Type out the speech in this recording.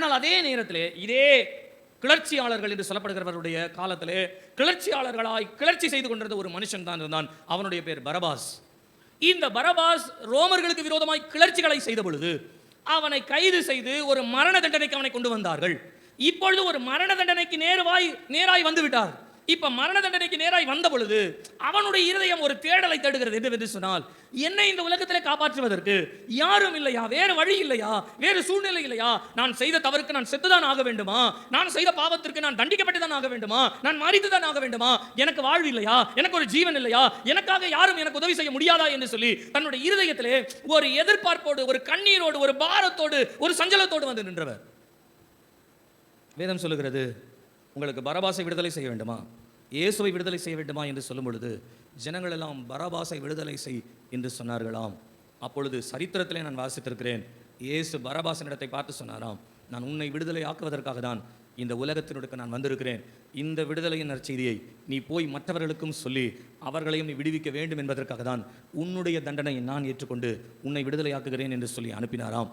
ஆனால் அதே நேரத்திலே இதே கிளர்ச்சியாளர்கள் என்று சொல்லப்படுகிறவருடைய காலத்திலே கிளர்ச்சியாளர்களாய் கிளர்ச்சி செய்து கொண்டிருந்த ஒரு மனுஷன் தான் இருந்தான். அவனுடைய பேர் பரபாஸ். இந்த பரபாஸ் ரோமர்களுக்கு விரோதமாய் கிளர்ச்சிகளை செய்த பொழுது அவனை கைது செய்து ஒரு மரண தண்டனைக்கு அவனை கொண்டு வந்தார்கள். இப்பொழுது ஒரு மரண தண்டனைக்கு நேராய் வந்து விட்டார். இப்ப மரண தண்டனைக்கு நேராய் வந்த பொழுது அவனுடைய இருதயம் ஒரு தேடலை தேடுகிறது. என்று சொன்னால், என்னை இந்த உலகத்திலே காப்பாற்றுவதற்கு யாரும் இல்லையா? வேறு வழி இல்லையா? வேறு சூழ்நிலை இல்லையா? நான் செய்த தவறுக்கு நான் செத்துதான் ஆக வேண்டுமா? நான் செய்த பாவத்திற்கு நான் தண்டிக்கப்பட்டுதான் ஆக வேண்டுமா? நான் மரித்துதான் ஆக வேண்டுமா? எனக்கு வாழ்வு இல்லையா? எனக்கு ஒரு ஜீவன் இல்லையா? எனக்காக யாரும் எனக்கு உதவி செய்ய முடியாதா என்று சொல்லி தன்னுடைய இருதயத்திலே ஒரு எதிர்பார்ப்போடு, ஒரு கண்ணீரோடு, ஒரு பாரத்தோடு, ஒரு சஞ்சலத்தோடு வந்து நின்றவர். வேதம் சொல்லுகிறது, உங்களுக்கு பரபாசை விடுதலை செய்ய வேண்டுமா, இயேசுவை விடுதலை செய்ய வேண்டுமா என்று சொல்லும் பொழுது ஜனங்கள் எல்லாம் பரபாசை விடுதலை செய் என்று சொன்னார்களாம். அப்பொழுது சரித்திரத்திலே நான் வாசித்திருக்கிறேன், இயேசு பரபாசின் இடத்தை பார்த்து சொன்னாராம், நான் உன்னை விடுதலை ஆக்குவதற்காக தான் இந்த உலகத்தினுடைய நான் வந்திருக்கிறேன். இந்த விடுதலையின் நற்செய்தியை நீ போய் மற்றவர்களுக்கும் சொல்லி அவர்களையும் நீ விடுவிக்க வேண்டும் என்பதற்காக தான் உன்னுடைய தண்டனையை நான் ஏற்றுக்கொண்டு உன்னை விடுதலை ஆக்குகிறேன் என்று சொல்லி அனுப்பினாராம்.